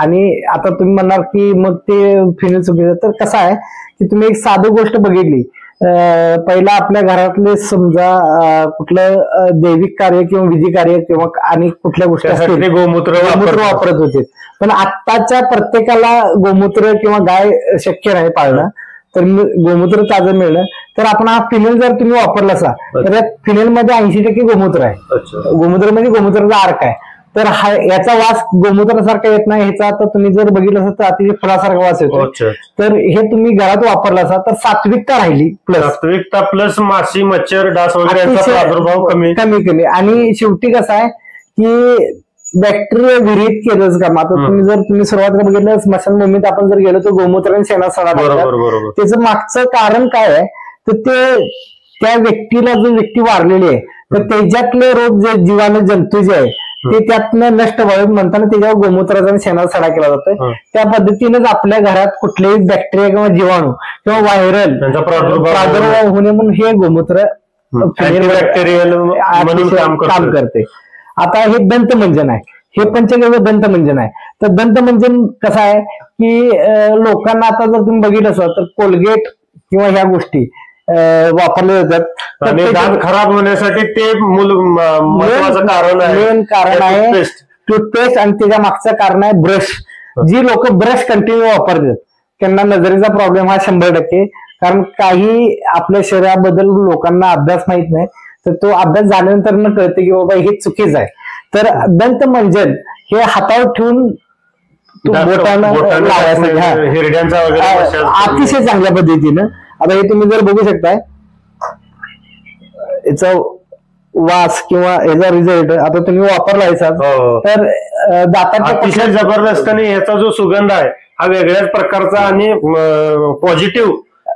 आणि आता तुम्ही म्हणणार की मग ते फिनेल चुकीचं, तर कसं आहे की तुम्ही एक साधी गोष्ट बघितली, पहिला आपल्या घरातले समजा कुठलं दैविक कार्य किंवा विधी कार्य किंवा आणि कुठल्या गोष्टी गोमूत्र वापरत होते. पण आत्ताच्या प्रत्येकाला गोमूत्र किंवा गाय शक्य नाही पाळणं, तर गोमूत्र ताजं मिळणं. तर आपण हा फिनेल जर तुम्ही वापरला असा तर या फिनेल मध्ये 80% गोमूत्र आहे. गोमूत्र म्हणजे गोमूत्राचा अर्क आहे. तर याचा वास गोमूत्रासारखा येत नाही. ह्याचा आता तुम्ही जर बघितलं असं तर अतिशय फळासारखा वास येतो. तर हे तुम्ही घरात वापरला असा तर सात्विकता राहिली, प्लस माशी मच्छर डास वगैरे प्रादुर्भाव कमी. आणि शेवटी कसं आहे की बॅक्टेरिया विरहित केलंच काम. आता तुम्ही सुरुवातीला बघितलं स्मशानभूमीत आपण जर गेलो तर गोमूत्र आणि शेणात सडा टाकतात. त्याचं मागचं कारण काय आहे, तर ते त्या व्यक्तीला जो व्यक्ती वारलेली आहे तर त्याच्यातले रोग जे जीवाणू जंतू जे आहे ते त्यातनं नष्ट व्हावे म्हणताना त्याच्यावर गोमूत्राचा आणि शेणाचा सडा केला जातोय. त्या पद्धतीनेच आपल्या घरात कुठलेही बॅक्टेरिया किंवा जीवाणू किंवा व्हायरल प्रादुर्भाव होणे म्हणून हे गोमूत्र काम करते. आता हे दंतमंजन आहे, हे पंचगव्य दंतमंजन आहे. तर दंतमंजन कसं आहे की लोकांना आता जर तुम्ही बघितलं असाल तर कोलगेट किंवा ह्या गोष्टी वापरले जातात. आणि दात खराब होण्यासाठी ते महत्वाचं कारण आहे. मेन कारण आहे टूथपेस्ट आणि त्याच्या मागचं कारण आहे ब्रश. जी लोक ब्रश कंटिन्यू वापरतात त्यांना नजरेचा प्रॉब्लेम हा 100%. कारण काही आपल्या शरीराबद्दल लोकांना अभ्यास माहित नाही, तर तो अभ्यास झाल्यानंतर न कळते की बाबा हे चुकीचं आहे. तर दंतमंजन हे हातावर ठेवून बोटानं अतिशय चांगल्या पद्धतीनं. आता हे तुम्ही जर बघू शकताय याचा वास किंवा याचा रिझल्ट आता तुम्ही वापरला तर दाताच्या अतिशय जबरदस्त. आणि याचा जो सुगंध आहे हा वेगळ्याच प्रकारचा आणि पॉझिटिव्ह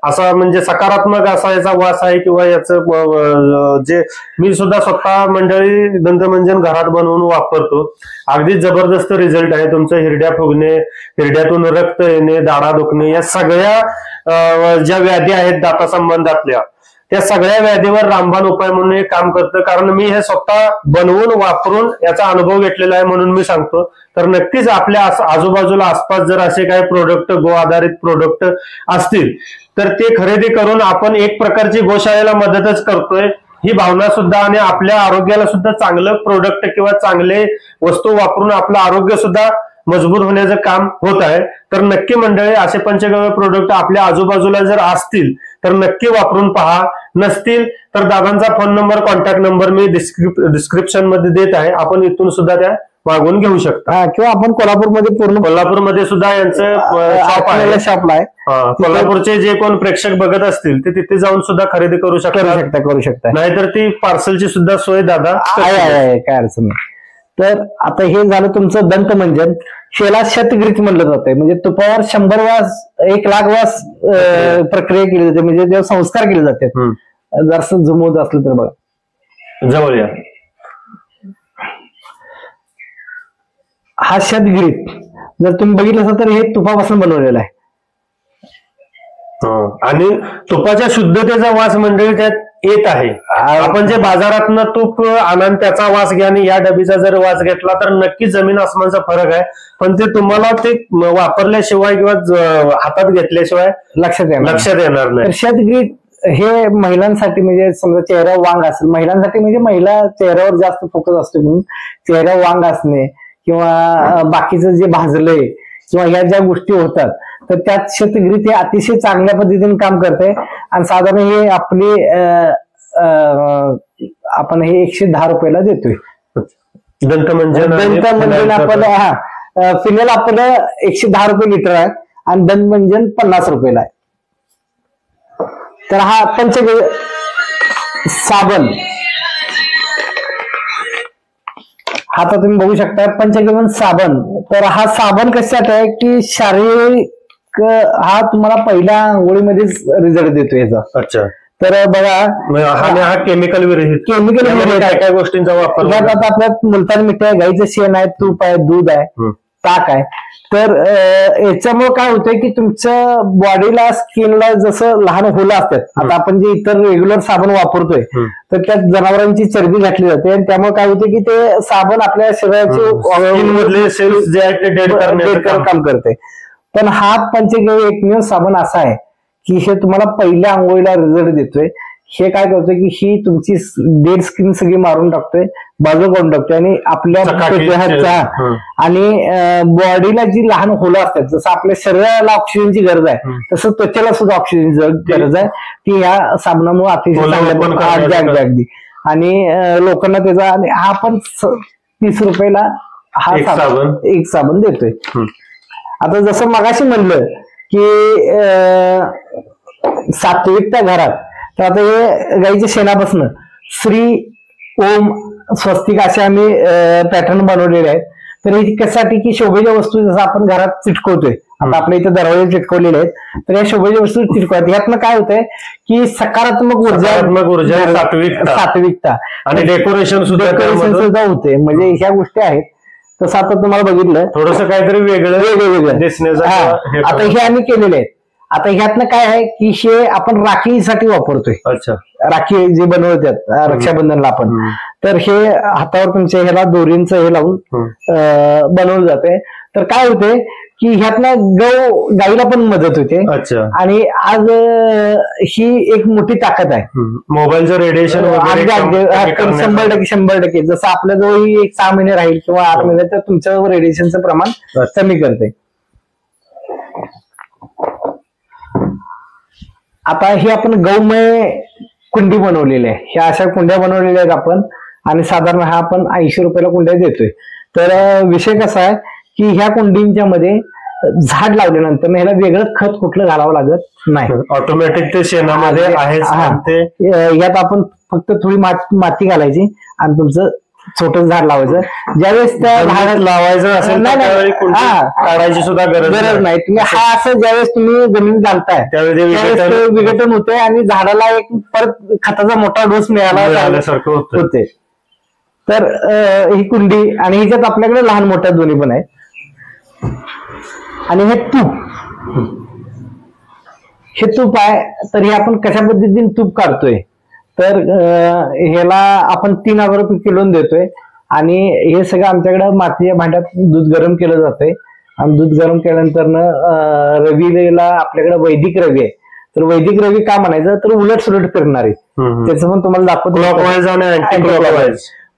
असा, म्हणजे सकारात्मक असा याचा वास आहे. किंवा याचं जे मी सुद्धा स्वतः मंडळी दंतमंजन घरात बनवून वापरतो. अगदी जबरदस्त रिझल्ट आहे. तुमचं हिरड्या फुगणे, हिरड्यातून रक्त येणे, दाढा दुखणे, या सगळ्या ज्या व्याधी आहेत दातासंबंधातल्या त्या सगळ्या व्याधीवर रामबाण उपाय म्हणून हे काम करतं. कारण मी हे स्वतः बनवून वापरून याचा अनुभव घेतलेला आहे म्हणून मी सांगतो. तर नक्कीच आपल्या आजूबाजूला आसपास जर असे काही प्रोडक्ट, गो आधारित प्रोडक्ट असतील तर ते खरेदी करून आपण एक प्रकारची गोशाळेला मदतच करतोय ही भावना सुद्धा, आणि आपल्या आरोग्याला सुद्धा चांगलं प्रोडक्ट किंवा चांगले वस्तू वापरून आपलं आरोग्य सुद्धा मजबूत होण्याचं काम होत आहे. तर नक्की मंडळी असे पंचगव्य प्रोडक्ट आपल्या आजूबाजूला जर असतील तर नक्की वापरून पहा. नसतील तर दादांचा फोन नंबर, कॉन्टॅक्ट नंबर मी डिस्क्रिप्शन मध्ये देत आहे. आपण इथून सुद्धा त्या मागून घेऊ शकता. किंवा आपण कोल्हापूरमध्ये पूर्ण कोल्हापूरमध्ये सुद्धा यांचं शॉप आहे. शॉपला आहे. कोल्हापूरचे जे कोण प्रेक्षक बघत असतील ते तिथे जाऊन सुद्धा खरेदी करू शकता. नाहीतर ती पार्सलची सुद्धा सोय दादा आहे, काय अडचण नाही. तर आता हे झालं तुमचं दंतमंजन. शेला शतगृत म्हणलं जातंय, म्हणजे तुपावर 100 वास 1,00,000 वास प्रक्रिया केली जाते, म्हणजे जेव्हा संस्कार केले जातात. जर जमवत असलं तर बघा जवळ या. हा शतगृत जर तुम्ही बघितलं असाल तर हे तुपापासून बनवलेलं आहे. आणि तुपाच्या शुद्धतेचा वास मंडळी त्यात येत आहे. आपण जे बाजारातनं तूप आणाल त्याचा वास घ्या आणि या डबीचा जर वास घेतला तर नक्की जमीन आसमानचा फरक आहे. पण ते तुम्हाला ते वापरल्याशिवाय किंवा हातात घेतल्याशिवाय लक्षात येणार नाही. शतगृत हे महिलांसाठी, म्हणजे समजा चेहऱ्यावर वांग असेल, महिलांसाठी म्हणजे महिला चेहऱ्यावर जास्त फोकस असतो म्हणून चेहऱ्यावर वांग असणे किंवा बाकीचं जे भाजलंय किंवा ह्या ज्या गोष्टी होतात तर त्यात शतगृत हे अतिशय चांगल्या पद्धतीने काम करते. आणि साधारण हे आपण हे 110 रुपयाला देतोय. दंतमंजन आपलं फिनेल आपलं 110 रुपये लिटर आहे आणि दंतमंजन 50 रुपयाला आहे. तर हा पंचगव्य साबण, हा तर तुम्ही बघू शकता पंचगव्य साबण. तर हा साबण कशासाठी आहे की शारीरिक हा तुम्हाला पहिल्या आंघोळीमध्येच रिझल्ट देतो याचा. अच्छा. तर बघा हा केमिकल काय गोष्टींचा वापर. आता आपल्यात मुलतानी मिठी आहे, गाईचं शेण आहे, तूप आहे, दूध आहे, ताक आहे. तर याच्यामुळे काय होतंय की तुमच्या बॉडीला स्किनला जसं लहान होलं असतात, आता आपण जे इतर रेग्युलर साबण वापरतोय तर त्यात जनावरांची चरबी घातली जाते आणि त्यामुळे काय होते की ते साबण आपल्या शरीराचे सेल्स जे आहेत ते डेड करण्याचं काम करते. पण हा पंचगव्य एकमेव साबण असा आहे की हे तुम्हाला पहिल्या आंघोळीला रिझल्ट देतोय. हे काय करतोय की ही तुमची डेड स्किन सगळी मारून टाकतोय, बाजू करून टाकतोय आणि आपल्या आणि बॉडीला जी लहान होलं असतात, जसं आपल्या शरीराला ऑक्सिजनची गरज आहे तसं त्वचेला सुद्धा ऑक्सिजनची गरज आहे, ती ह्या साबणामुळे अतिशय अगदी. आणि लोकांना त्याचा, आणि हा पण 30 रुपयाला हा एक साबण देतोय. आता जसं मगाशी म्हणलं की सात्विकता घरात, तर आता हे गाईच्या शेणापासून श्री, ओम, स्वस्तिक असे आम्ही पॅटर्न बनवलेले आहेत. तर हे कशासाठी की शोभेच्या वस्तू जसं आपण घरात चिटकवतोय, आता आपल्या इथे दरवाजे चिटकवलेले आहेत, तर या शोभेच्या वस्तू चिटकवतात. ह्यातनं काय होतंय की सकारात्मक ऊर्जा, सात्विकता आणि डेकोरेशन सुद्धा होते. म्हणजे ह्या गोष्टी आहेत. तसं आता तुम्हाला बघितलं थोडस काहीतरी वेगळं दिसण्याचं आता हे आम्ही केलेले आहेत. आता ह्यातनं काय आहे की हे आपण राखीसाठी वापरतोय. अच्छा. राखी जे बनवतात रक्षाबंधनला आपण, तर हे हातावर तुमच्या ह्याला दोरींचं हे लावून बनवलं जाते. तर काय होते की ह्यातनं गाईला पण मदत होते. अच्छा. आणि आज ही एक मोठी ताकद आहे. मोबाईलचं रेडिएशन 100% जसं आपल्याजवळ ही 6 महिने राहील किंवा 8 महिने, तर तुमच्या रेडिएशनचं प्रमाण कमी करते. आता ही आपण गौमय कुंडी बनवलेली आहे. ह्या अशा कुंड्या बनवलेल्या आहेत आपण, आणि साधारण हा आपण 80 रुपयाला कुंड्या देतोय. तर विषय कसा आहे की ह्या कुंडींच्या मध्ये झाड लावल्यानंतर ह्याला वेगळं खत कुठलं घालावं लागत नाही, ऑटोमॅटिक ते शेणामध्ये आहे. यात आपण फक्त थोडी माती घालायची आणि तुमचं छोट झाड लावायचं. ज्यावेळेस त्या झाडात लावायचं असेल काढायची सुद्धा गरज नाही. तुम्ही हा असं ज्यावेळेस तुम्ही जमीन घालताय त्यावेळेस विघटन होते आणि झाडाला एक परत खताचा मोठा डोस मिळाल्यासारखं होते. तर ही कुंडी, आणि ह्याच्यात आपल्याकडे लहान मोठ्या दोन्ही पण आहेत. आणि हे तूप आहे. तर हे आपण कशा पद्धतीने तूप काढतोय, तर ह्याला आपण 3000 रुपये किलो देतोय. आणि हे सगळं आमच्याकडे मातीच्या भांड्यात दूध गरम केलं जातंय. आणि दूध गरम केल्यानंतर रवीला आपल्याकडे वैदिक रवी आहे. तर वैदिक रवी का म्हणायचं, तर उलट सुलट करणारे, त्याचं पण तुम्हाला दाखवतो.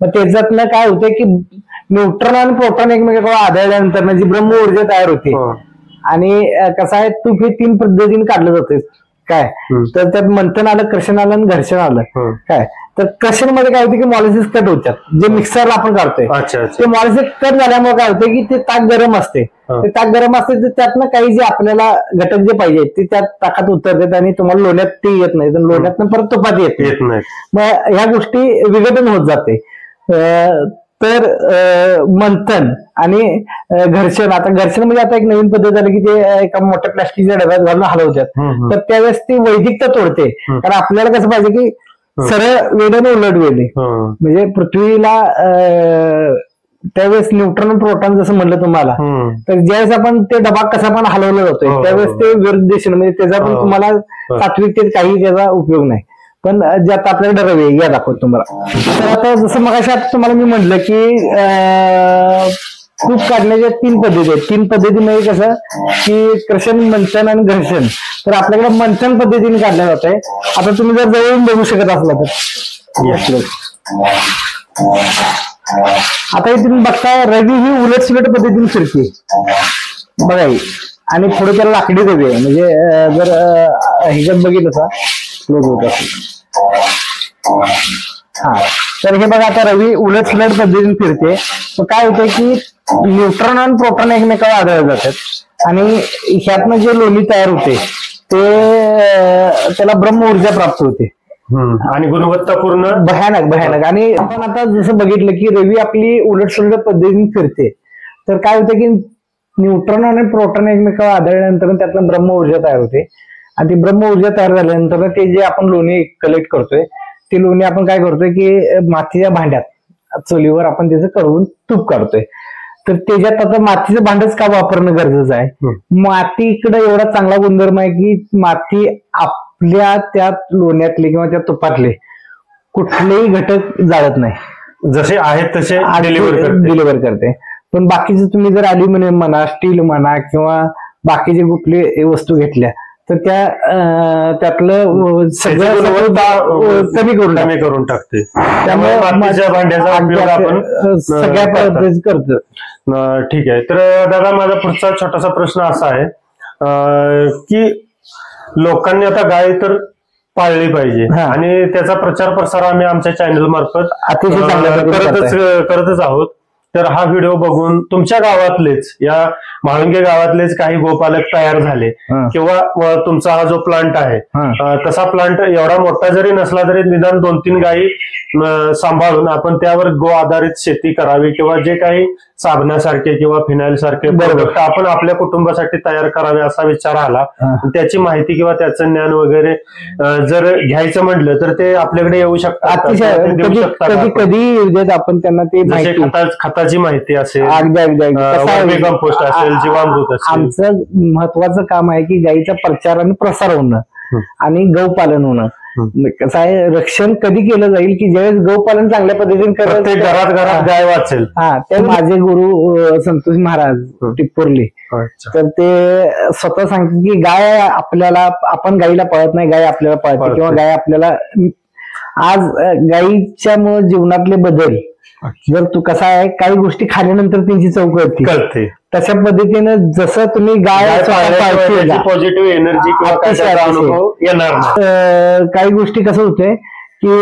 मग त्याच्यातनं काय होतंय की न्यूट्रॉन आणि प्रोटॉन एकमेकांना आढळल्यानंतर जी ब्रह्म ऊर्जा तयार होते. आणि कसं आहे, तूप हे 3 पद्धतीने काढलं जाते. काय तर त्यात मंथन आलं, कर्षण आलं आणि घर्षण आलं. काय तर क्रशर मध्ये काय होतं की मॉलिसिस कट होतात जे मिक्सरला आपण काढतोय. अच्छा अच्छा. ते मॉलिसिस कट झाल्यामुळे काय होतं की ते ताक गरम असते. ते ताक गरम असते तर त्यातनं काही जे आपल्याला घटक जे पाहिजे ते त्या ताकात उतरतात आणि तुम्हाला लोण्यात ते येत नाही, तर लोण्यातनं परत तुपात येत नाही. मग ह्या गोष्टी विघटन होत जाते. तर मंथन आणि घर्षण, आता घर्षण म्हणजे आता एक नवीन पद्धत झाली की ते एका मोठ्या प्लास्टिकच्या डब्यात घालून हलवतात. तर त्यावेळेस ती वैदिकता तोडते. कारण आपल्याला कसं पाहिजे की सरळ वेळेने उलट वेळेने, म्हणजे पृथ्वीला त्यावेळेस न्यूट्रॉन प्रोटॉन जसं म्हणलं तुम्हाला, तर ज्यावेळेस आपण ते डबा कसा पण हलवला जातोय त्यावेळेस ते विरुद्ध दिशेने, म्हणजे त्याचा पण तुम्हाला तात्विकतेत काही त्याचा उपयोग नाही. पण ज्यात आपल्याकडे रवी या दाखवतो तुम्हाला. तर आता जसं मगाशी आता तुम्हाला मी म्हटलं की तूप काढण्याच्या 3 पद्धती आहेत. 3 पद्धतीमध्ये कसं की क्रशन, मंथन आणि घर्षण. तर आपल्याकडे मंथन पद्धतीने काढलं जात आहे. आता तुम्ही जर जवळून बघू शकत असला तर आता हे तुम्ही बघताय रवी ही उलट सुलट पद्धतीने फिरते बघा ही, आणि पुढे त्याला लाकडी रवी आहे. म्हणजे जर ह्याच्यात बघितलं का क्लोज होत असेल. हा, तर हे बघा आता रवी उलट सुलट पद्धतीने फिरते. तर काय होतं की न्यूट्रॉन आणि प्रोटॉन एकमेकावर आढळले जातात आणि ह्यातनं जे लोणी तयार होते ते त्याला ब्रह्म ऊर्जा प्राप्त होते आणि गुणवत्तापूर्ण भयानक. आणि आपण आता जसं बघितलं की रवी आपली उलट सुलट पद्धतीने फिरते, तर काय होतं की न्यूट्रॉन आणि प्रोटॉन एकमेकावर आढळल्यानंतर त्यातनं ब्रह्म ऊर्जा तयार होते. आणि ती ब्रह्म ऊर्जा तयार झाल्यानंतर ते जे आपण लोणी कलेक्ट करतोय ती लोणी आपण काय करतोय की मातीच्या भांड्यात चुलीवर आपण त्याचं करून तूप काढतोय. तर त्याच्यात आता मातीचं भांडच का वापरणं गरजेचं आहे. मातीकडे एवढा चांगला गुणधर्म आहे की माती आपल्या त्या लोण्यातले किंवा त्या तुपातले कुठलेही घटक जाळत नाही, जसे आहेत तसे डिलिव्हर करते. पण बाकीचे तुम्ही जर अल्युमिनियम म्हणा, स्टील म्हणा किंवा बाकीचे कुठली वस्तू घेतल्या तर त्यातलं सगळं कमी करून टाकते. त्यामुळे मातीच्या भांड्याचा उपयोग आपण सगळ्या पद्धती करतो. ठीक आहे. तर दादा माझा पुढचा छोटासा प्रश्न असा आहे की लोकांनी आता गाय तर पाळली पाहिजे आणि त्याचा प्रचार प्रसार आम्ही आमच्या चॅनल मार्फत अतिशय करतच आहोत. तर हा व्हिडिओ बघून तुमच्या गावातलेच, या म्हाळुंगे गावातलेच काही गोपालक तयार झाले किंवा तुमचा हा जो प्लांट आहे तसा प्लांट एवढा मोठा जरी नसला तरी निदान 2-3 गायी सांभाळून आपण त्यावर गो आधारित शेती करावी किंवा जे काही साबणासारखे किंवा फिनाईल सारखे प्रोडक्ट आपण आपल्या कुटुंबासाठी तयार करावे असा विचार आला. त्याची माहिती किंवा त्याचं ज्ञान वगैरे जर घ्यायचं म्हटलं तर ते आपल्याकडे येऊ शकतात. कधी आपण त्यांना ते खताची माहिती असेल, कंपोस्ट असेल, जीवामृत असेल. आमचं महत्वाचं काम आहे की गायीचा प्रचार आणि प्रसार होणं आणि गौपालन होणं. कसं आहे, रक्षण कधी केलं जाईल की ज्यावेळेस गौपालन चांगल्या पद्धतीने करत घरात गाय वाचेल. ते माझे गुरु संतोष महाराज टिप्पोर्ली, तर ते स्वतः सांगतात की गाय आपल्याला, आपण गायीला पळत नाही, गाय आपल्याला पळते किंवा गाय आपल्याला. आज गायीच्या जीवनातले बदल जर तू कसा आहे, काही गोष्टी खाल्यानंतर त्यांची चव कळते. तशा पद्धतीनं जसं तुम्ही गाय पॉझिटिव्ह एनर्जी येणार. काही गोष्टी कसं होतंय की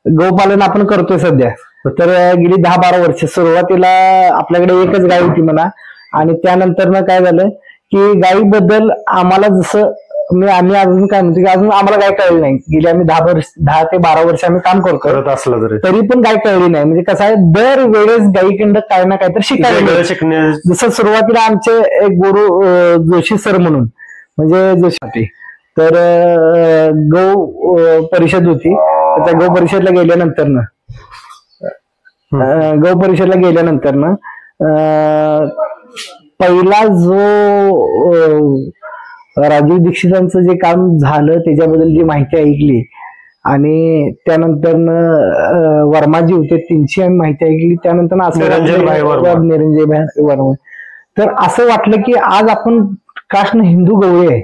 गौपालन आपण करतोय सध्या, तर गेली 10-12 वर्ष सुरुवातीला आपल्याकडे एकच गाय होती म्हणा, आणि त्यानंतर काय झालं की गायीबद्दल आम्हाला जसं आम्ही अजून काय म्हणतो की अजून आम्हाला गाय कळली नाही. गेली आम्ही 10 ते 12 वर्ष आम्ही काम करत असलं तरी पण गाय कळली नाही. म्हणजे कसं आहे, दर वेळेस गायीकडं काय ना काय तर शिकायला. जसं सुरुवातीला आमचे एक गुरु जोशी सर म्हणून, म्हणजे जोशी, तर गौ परिषद होती. त्या गौ परिषदला गेल्यानंतर पहिला जो राजीव दीक्षितांचं जे काम झालं त्याच्याबद्दल जी माहिती ऐकली, आणि त्यानंतर वर्माजी होते त्यांची आम्ही माहिती ऐकली. त्यानंतर असं निरंजय भाई वर्मा, तर असं वाटलं की आज आपण काष्ण हिंदू गवळी आहे,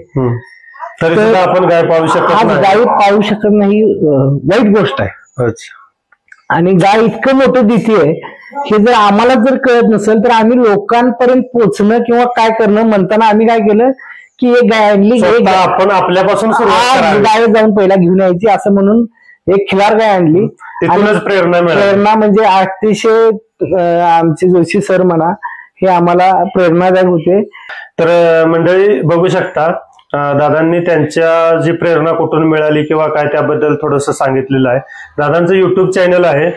तर आपण गाय पाळू शकत नाही. वाईट गोष्ट आहे. आणि गाय इतकं मोठं देते हे जर आम्हाला जर कळत नसेल तर आम्ही लोकांपर्यंत पोहोचणं किंवा काय करणं म्हणताना आम्ही काय केलं की एक गाय आणली, स्वतः आपण आपल्यापासून सुरुवात करावी. गाय जाऊन पहिला घेऊन यायची असं म्हणून एक खिलार गाय आणली. तिथूनच प्रेरणा मिळाली. प्रेरणा म्हणजे अतिशय आमचे जोशी सर म्हणा हे आम्हाला प्रेरणादायक होते. तर मंडळी बघू शकता दादांनी त्यांच्या जी प्रेरणा कुठून मिळाली किंवा काय त्याबद्दल थोडस सांगितलेलं आहे. दादांचं युट्यूब चॅनल आहे,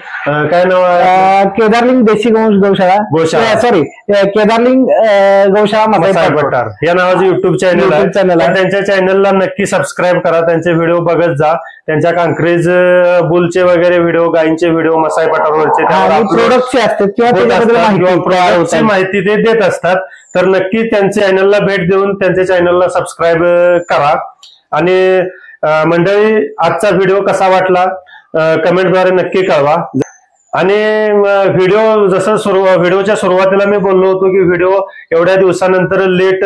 काय नाव आहे? केदारलिंग देशी गौशाळा, सॉरी केदारलिंग गौशाळा मसाई पठार या नावाचं युट्यूब चॅनल आहे. त्यांच्या चॅनलला नक्की सबस्क्राईब करा, त्यांचे व्हिडिओ बघत जा. त्यांच्या कांक्रेज बुलचे वगैरे व्हिडिओ, गायींचे व्हिडिओ मसाई पठारवरचे प्रोडक्टचे असतात किंवा माहिती ते देत असतात. तर नक्की त्यांच्या चॅनलला भेट देऊन त्यांच्या चॅनलला सबस्क्राईब करा. आणि मंडळी आजचा व्हिडिओ कसा वाटला कमेंटद्वारे नक्की कळवा. आणि व्हिडिओच्या सुरुवातीला मी बोललो होतो की व्हिडिओ एवढ्या दिवसानंतर लेट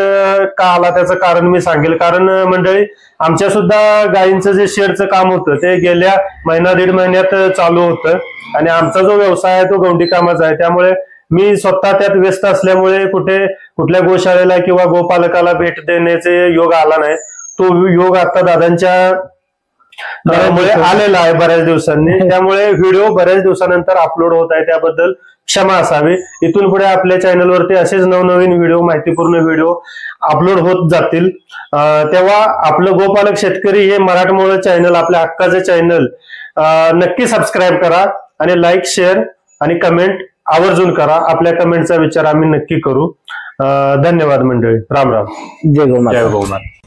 का आला त्याचं कारण मी सांगेल. कारण मंडळी आमच्या सुद्धा गायींचं जे शेडचं काम होतं ते गेल्या महिना दीड महिन्यात चालू होतं. आणि आमचा जो व्यवसाय आहे तो गवंडी कामाचा आहे, त्यामुळे मी स्वतः त्यात व्यस्त असल्यामुळे कुठल्या गोशाळेला किंवा गोपालकाला भेट देण्याचे योग आला नाही. तो योग आता दादांच्या मुळे आलेला आहे बऱ्याच दिवसांनी. त्यामुळे व्हिडिओ बऱ्याच दिवसानंतर अपलोड होत आहे, त्याबद्दल क्षमा असावी. इथून पुढे आपल्या चॅनलवरती असेच नवनवीन व्हिडिओ, माहितीपूर्ण व्हिडिओ अपलोड होत जातील. तेव्हा आपलं गोपालक शेतकरी हे मराठमोळं चॅनल, आपल्या हक्काचं चॅनल नक्की सबस्क्राईब करा आणि लाईक, शेअर आणि कमेंट आवर्जून करा. आपल्या कमेंटचा विचार आम्ही नक्की करू. धन्यवाद मंडळी. राम राम. जय गोमाता. जय गोमाता.